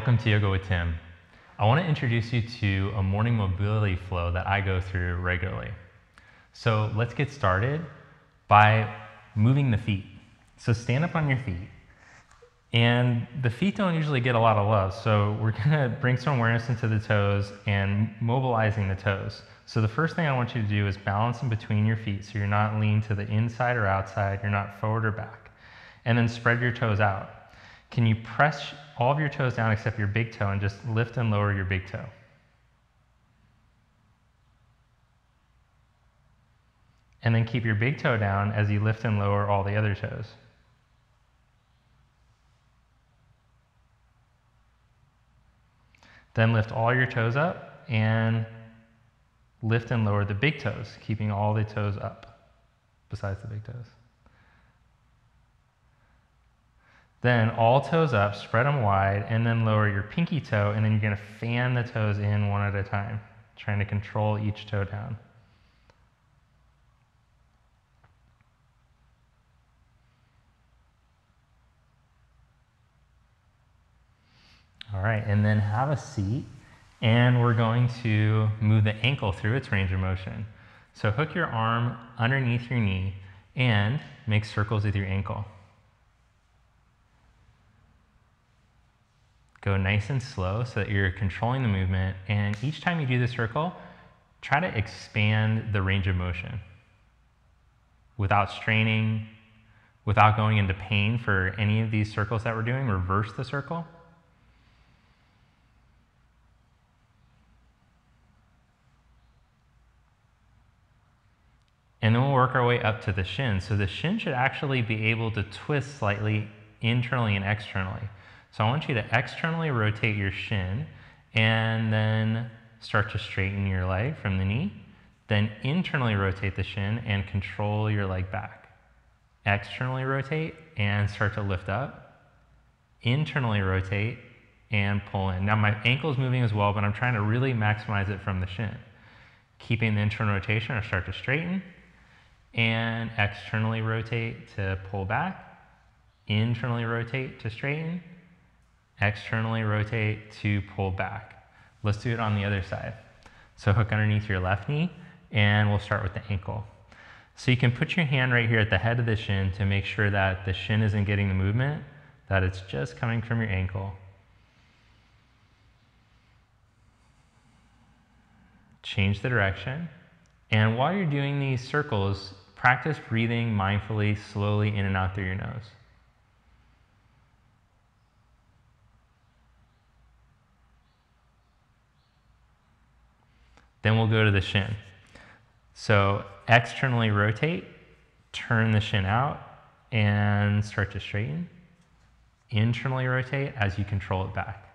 welcome to Yoga with Tim. I want to introduce you to a morning mobility flow that I go through regularly. So let's get started by moving the feet. So stand up on your feet. And the feet don't usually get a lot of love, so we're gonna bring some awareness into the toes and mobilizing the toes. So the first thing I want you to do is balance in between your feet so you're not leaning to the inside or outside, you're not forward or back. And then spread your toes out. Can you press all of your toes down except your big toe and just lift and lower your big toe? And then keep your big toe down as you lift and lower all the other toes. Then lift all your toes up and lift and lower the big toes, keeping all the toes up besides the big toes. Then all toes up, spread them wide, and then lower your pinky toe, and then you're gonna fan the toes in one at a time, trying to control each toe down. All right, and then have a seat, and we're going to move the ankle through its range of motion. So hook your arm underneath your knee and make circles with your ankle. Go nice and slow so that you're controlling the movement, and each time you do the circle, try to expand the range of motion without straining, without going into pain for any of these circles that we're doing. Reverse the circle. And then we'll work our way up to the shin. So the shin should actually be able to twist slightly internally and externally. So I want you to externally rotate your shin and then start to straighten your leg from the knee. Then internally rotate the shin and control your leg back. Externally rotate and start to lift up. Internally rotate and pull in. Now my ankle's moving as well, but I'm trying to really maximize it from the shin. Keeping the internal rotation, I start to straighten and externally rotate to pull back. Internally rotate to straighten. Externally rotate to pull back. Let's do it on the other side. So hook underneath your left knee, and we'll start with the ankle. So you can put your hand right here at the head of the shin to make sure that the shin isn't getting the movement, that it's just coming from your ankle. Change the direction. And while you're doing these circles, practice breathing mindfully, slowly in and out through your nose. Then we'll go to the shin. So externally rotate, turn the shin out, and start to straighten. Internally rotate as you control it back.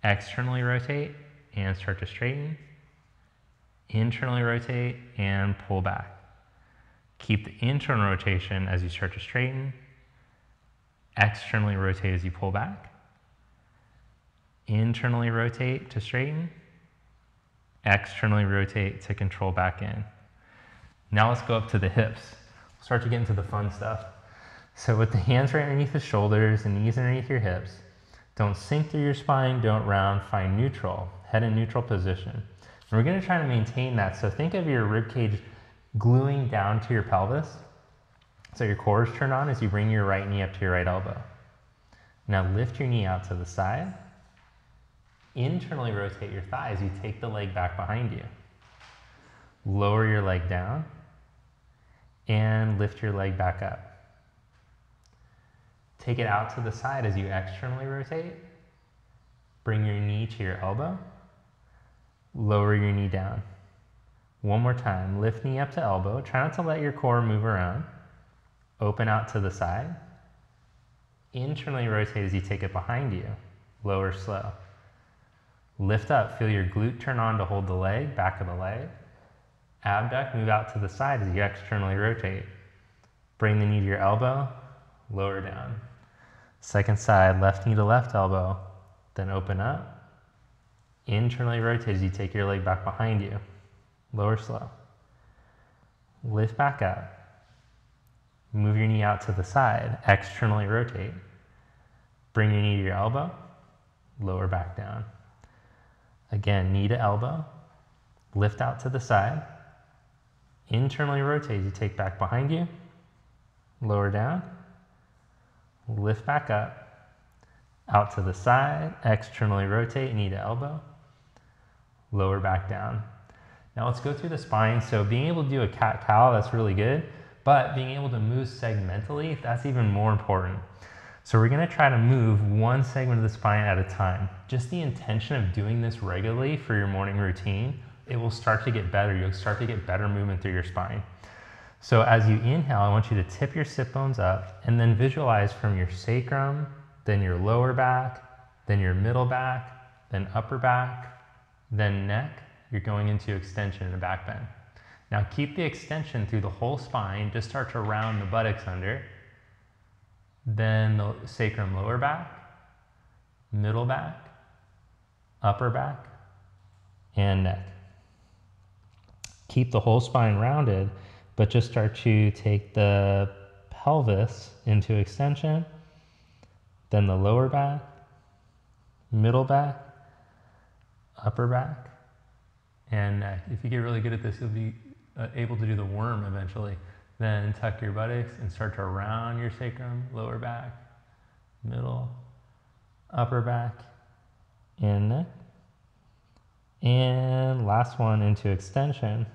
Externally rotate and start to straighten. Internally rotate and pull back. Keep the internal rotation as you start to straighten. Externally rotate as you pull back. Internally rotate to straighten. Externally rotate to control back in. Now let's go up to the hips. Start to get into the fun stuff. So with the hands right underneath the shoulders and knees underneath your hips, don't sink through your spine, don't round, find neutral, head in neutral position. And we're gonna try to maintain that. So think of your rib cage gluing down to your pelvis. So your core is turned on as you bring your right knee up to your right elbow. Now lift your knee out to the side. Internally rotate your thighs. You take the leg back behind you. Lower your leg down and lift your leg back up. Take it out to the side as you externally rotate. Bring your knee to your elbow. Lower your knee down. One more time. Lift knee up to elbow. Try not to let your core move around. Open out to the side. Internally rotate as you take it behind you. Lower slow. Lift up, feel your glute turn on to hold the leg, back of the leg. Abduct, move out to the side as you externally rotate. Bring the knee to your elbow, lower down. Second side, left knee to left elbow, then open up. Internally rotate as you take your leg back behind you. Lower slow. Lift back up. Move your knee out to the side, externally rotate. Bring your knee to your elbow, lower back down. Again, knee to elbow, lift out to the side, internally rotate, you take back behind you, lower down, lift back up, out to the side, externally rotate, knee to elbow, lower back down. Now let's go through the spine. So being able to do a cat-cow, that's really good, but being able to move segmentally, that's even more important. So we're gonna try to move one segment of the spine at a time. Just the intention of doing this regularly for your morning routine, it will start to get better. You'll start to get better movement through your spine. So as you inhale, I want you to tip your sit bones up and then visualize from your sacrum, then your lower back, then your middle back, then upper back, then neck. You're going into extension and a back bend. Now keep the extension through the whole spine. Just start to round the buttocks under. Then the sacrum, lower back, middle back, upper back, and neck. Keep the whole spine rounded, but just start to take the pelvis into extension, then the lower back, middle back, upper back, and neck. If you get really good at this, you'll be able to do the worm eventually. Then tuck your buttocks and start to round your sacrum, lower back, middle, upper back, and neck. And last one into extension.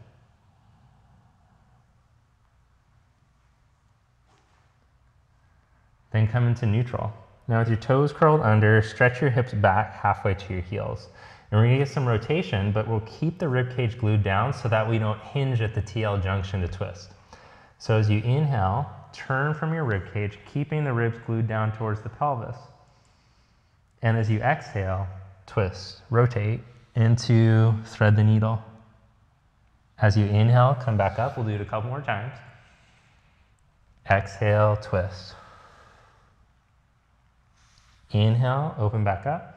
Then come into neutral. Now with your toes curled under, stretch your hips back halfway to your heels. And we're gonna get some rotation, but we'll keep the rib cage glued down so that we don't hinge at the TL junction to twist. So as you inhale, turn from your rib cage, keeping the ribs glued down towards the pelvis. And as you exhale, twist, rotate into thread the needle. As you inhale, come back up. We'll do it a couple more times. Exhale, twist. Inhale, open back up.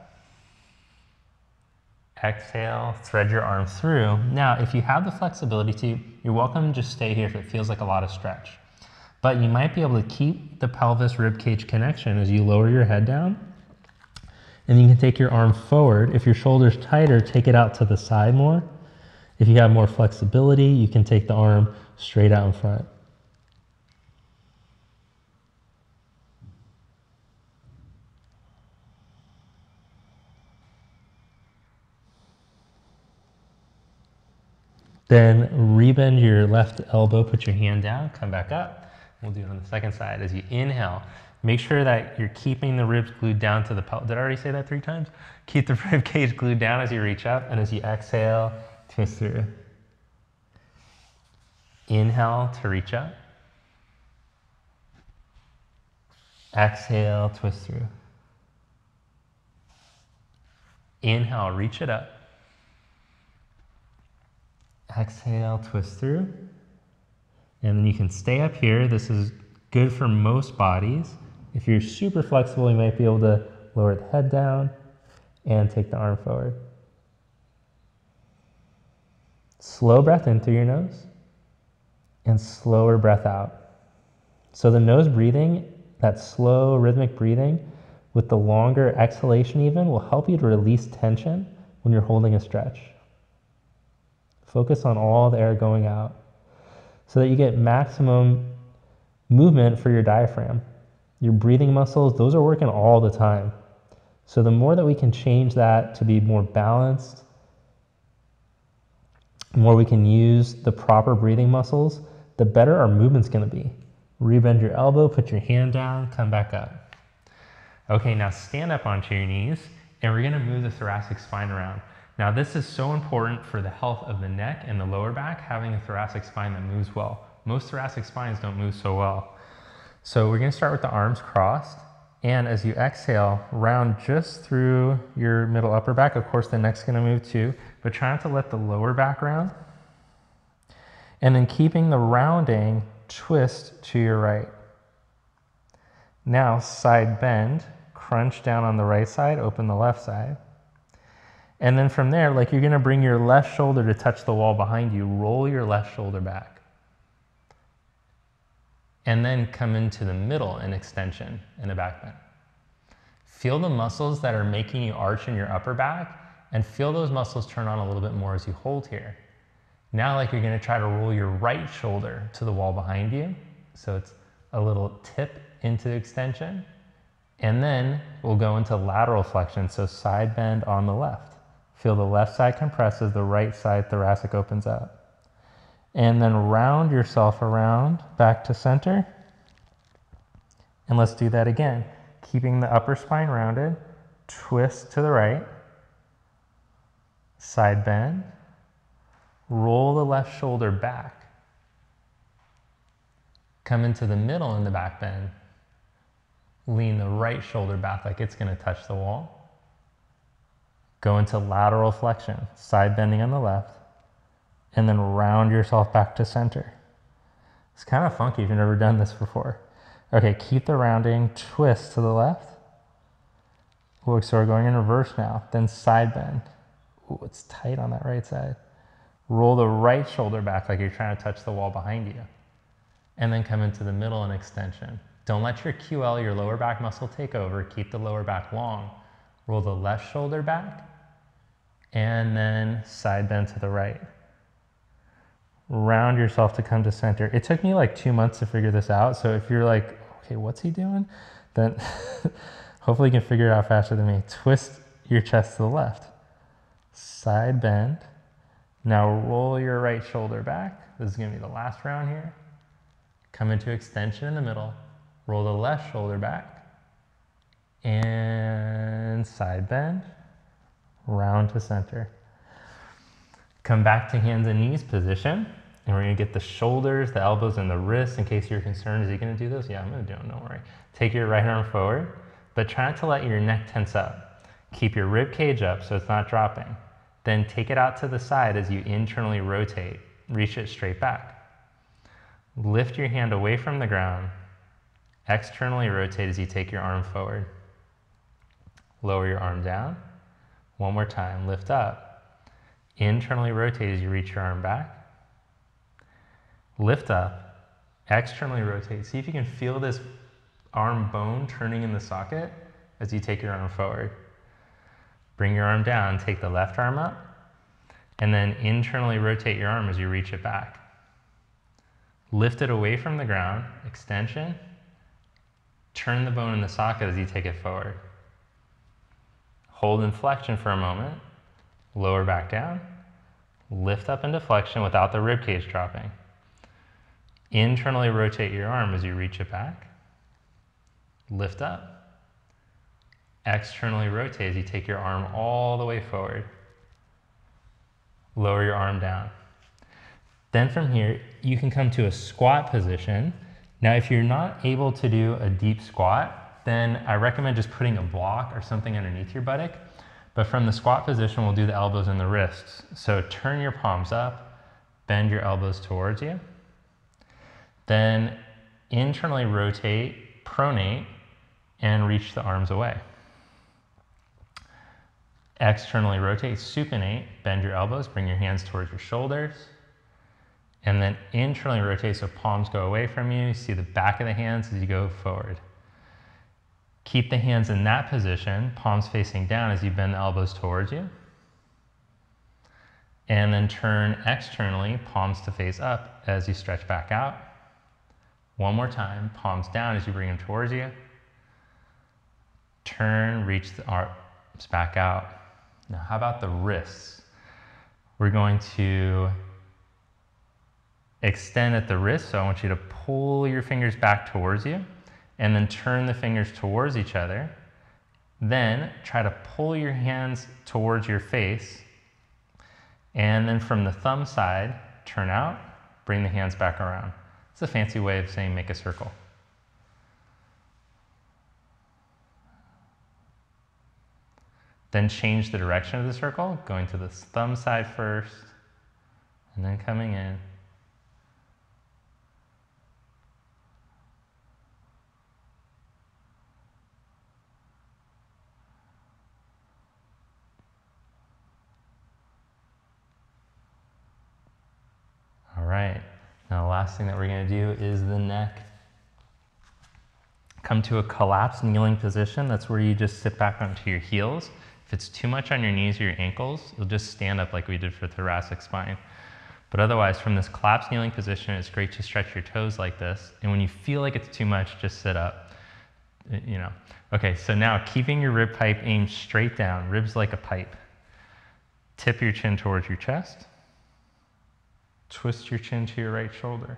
Exhale, thread your arm through. Now, if you have the flexibility to, you're welcome to just stay here if it feels like a lot of stretch. But you might be able to keep the pelvis rib cage connection as you lower your head down. And you can take your arm forward. If your shoulder's tighter, take it out to the side more. If you have more flexibility, you can take the arm straight out in front. Then rebend your left elbow, put your hand down, come back up. We'll do it on the second side. As you inhale, make sure that you're keeping the ribs glued down to the pelvis. Did I already say that 3 times? Keep the rib cage glued down as you reach up, and as you exhale, twist through. Inhale to reach up. Exhale, twist through. Inhale, reach it up. Exhale, twist through. And then you can stay up here. This is good for most bodies. If you're super flexible, you might be able to lower the head down and take the arm forward. Slow breath in through your nose and slower breath out. So the nose breathing, that slow rhythmic breathing with the longer exhalation even, will help you to release tension when you're holding a stretch. Focus on all the air going out so that you get maximum movement for your diaphragm. Your breathing muscles, those are working all the time. So the more that we can change that to be more balanced, the more we can use the proper breathing muscles, the better our movement's gonna be. Rebend your elbow, put your hand down, come back up. Okay, now stand up onto your knees and we're gonna move the thoracic spine around. Now this is so important for the health of the neck and the lower back, having a thoracic spine that moves well. Most thoracic spines don't move so well. So we're gonna start with the arms crossed, and as you exhale, round just through your middle upper back. Of course the neck's gonna move too, but try not to let the lower back round. And then keeping the rounding, twist to your right. Now side bend, crunch down on the right side, open the left side. And then from there, like you're gonna bring your left shoulder to touch the wall behind you, roll your left shoulder back. And then come into the middle in extension and a back bend. Feel the muscles that are making you arch in your upper back, and feel those muscles turn on a little bit more as you hold here. Now, like, you're gonna try to roll your right shoulder to the wall behind you. So it's a little tip into extension. And then we'll go into lateral flexion, so side bend on the left. Feel the left side compresses, the right side thoracic opens up. And then round yourself around back to center. And let's do that again. Keeping the upper spine rounded, twist to the right, side bend, roll the left shoulder back, come into the middle in the back bend, lean the right shoulder back like it's going to touch the wall, go into lateral flexion, side bending on the left, and then round yourself back to center. It's kind of funky if you've never done this before. Okay, keep the rounding, twist to the left. Ooh, so we're going in reverse now, then side bend. Ooh, it's tight on that right side. Roll the right shoulder back like you're trying to touch the wall behind you. And then come into the middle and extension. Don't let your QL, your lower back muscle, take over. Keep the lower back long. Roll the left shoulder back, and then side bend to the right. Round yourself to come to center. It took me like 2 months to figure this out. So if you're like, okay, what's he doing? Then hopefully you can figure it out faster than me. Twist your chest to the left. Side bend. Now roll your right shoulder back. This is gonna be the last round here. Come into extension in the middle. Roll the left shoulder back. And side bend. Round to center. Come back to hands and knees position. And we're gonna get the shoulders, the elbows, and the wrists. In case you're concerned, is he gonna do this? Yeah, I'm gonna do it, don't worry. Take your right arm forward, but try not to let your neck tense up. Keep your rib cage up so it's not dropping. Then take it out to the side as you internally rotate. Reach it straight back. Lift your hand away from the ground. Externally rotate as you take your arm forward. Lower your arm down. One more time, lift up. Internally rotate as you reach your arm back. Lift up, externally rotate. See if you can feel this arm bone turning in the socket as you take your arm forward. Bring your arm down, take the left arm up, and then internally rotate your arm as you reach it back. Lift it away from the ground, extension. Turn the bone in the socket as you take it forward. Hold in flexion for a moment, lower back down, lift up into flexion without the rib cage dropping. Internally rotate your arm as you reach it back. Lift up. Externally rotate as you take your arm all the way forward. Lower your arm down. Then from here, you can come to a squat position. Now, if you're not able to do a deep squat, then I recommend just putting a block or something underneath your buttock. But from the squat position, we'll do the elbows and the wrists. So turn your palms up, bend your elbows towards you. Then internally rotate, pronate, and reach the arms away. Externally rotate, supinate, bend your elbows, bring your hands towards your shoulders. And then internally rotate so palms go away from you. You see the back of the hands as you go forward. Keep the hands in that position, palms facing down as you bend the elbows towards you. And then turn externally, palms to face up as you stretch back out. One more time, palms down as you bring them towards you. Turn, reach the arms back out. Now, how about the wrists? We're going to extend at the wrist, so I want you to pull your fingers back towards you and then turn the fingers towards each other. Then try to pull your hands towards your face, and then from the thumb side, turn out, bring the hands back around. It's a fancy way of saying make a circle. Then change the direction of the circle, going to the thumb side first, and then coming in. All right, now the last thing that we're gonna do is the neck. Come to a collapsed kneeling position. That's where you just sit back onto your heels. If it's too much on your knees or your ankles, you'll just stand up like we did for thoracic spine. But otherwise, from this collapsed kneeling position, it's great to stretch your toes like this. And when you feel like it's too much, just sit up. Okay, so now keeping your rib pipe aimed straight down, ribs like a pipe. Tip your chin towards your chest. Twist your chin to your right shoulder.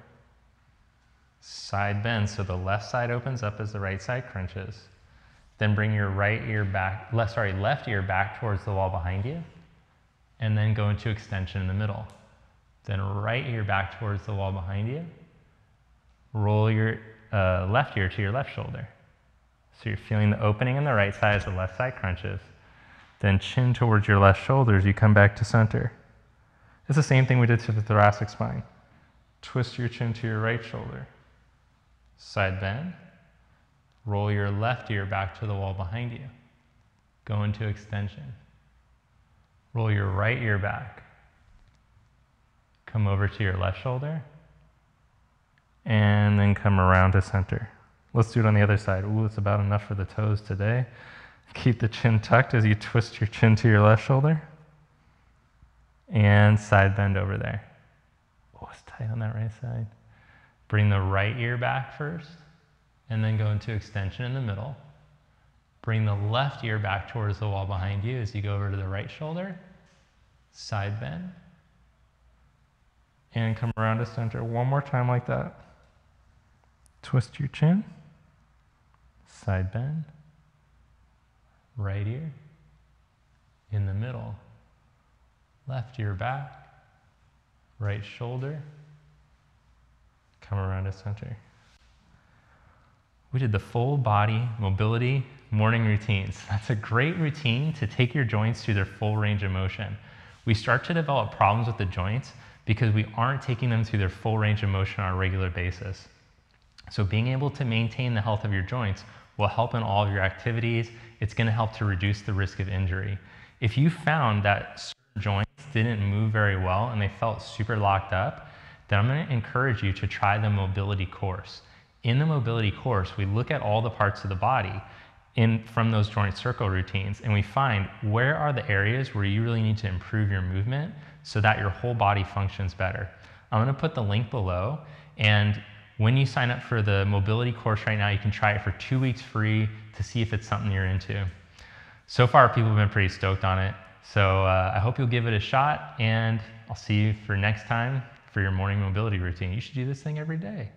Side bend, so the left side opens up as the right side crunches. Then bring your left ear back towards the wall behind you. And then go into extension in the middle. Then right ear back towards the wall behind you. Roll your left ear to your left shoulder. So you're feeling the opening in the right side as the left side crunches. Then chin towards your left shoulder as you come back to center. It's the same thing we did to the thoracic spine. Twist your chin to your right shoulder. Side bend. Roll your left ear back to the wall behind you. Go into extension. Roll your right ear back. Come over to your left shoulder. And then come around to center. Let's do it on the other side. Ooh, it's about enough for the toes today. Keep the chin tucked as you twist your chin to your left shoulder. And side bend over there. Oh, it's tight on that right side. Bring the right ear back first, and then go into extension in the middle. Bring the left ear back towards the wall behind you as you go over to the right shoulder. Side bend. And come around to center. One more time like that. Twist your chin. Side bend. Right ear. In the middle. Left ear back. Right shoulder. Come around to center. We did the full body mobility morning routines. That's a great routine to take your joints to their full range of motion. We start to develop problems with the joints because we aren't taking them to their full range of motion on a regular basis. So being able to maintain the health of your joints will help in all of your activities. It's going to help to reduce the risk of injury. If you found that certain joints didn't move very well and they felt super locked up, then I'm going to encourage you to try the mobility course. In the mobility course, we look at all the parts of the body from those joint circle routines, and we find where are the areas where you really need to improve your movement so that your whole body functions better. I'm going to put the link below, and when you sign up for the mobility course right now, you can try it for 2 weeks free to see if it's something you're into. So far, people have been pretty stoked on it, so I hope you'll give it a shot, and I'll see you for next time for your morning mobility routine. You should do this thing every day.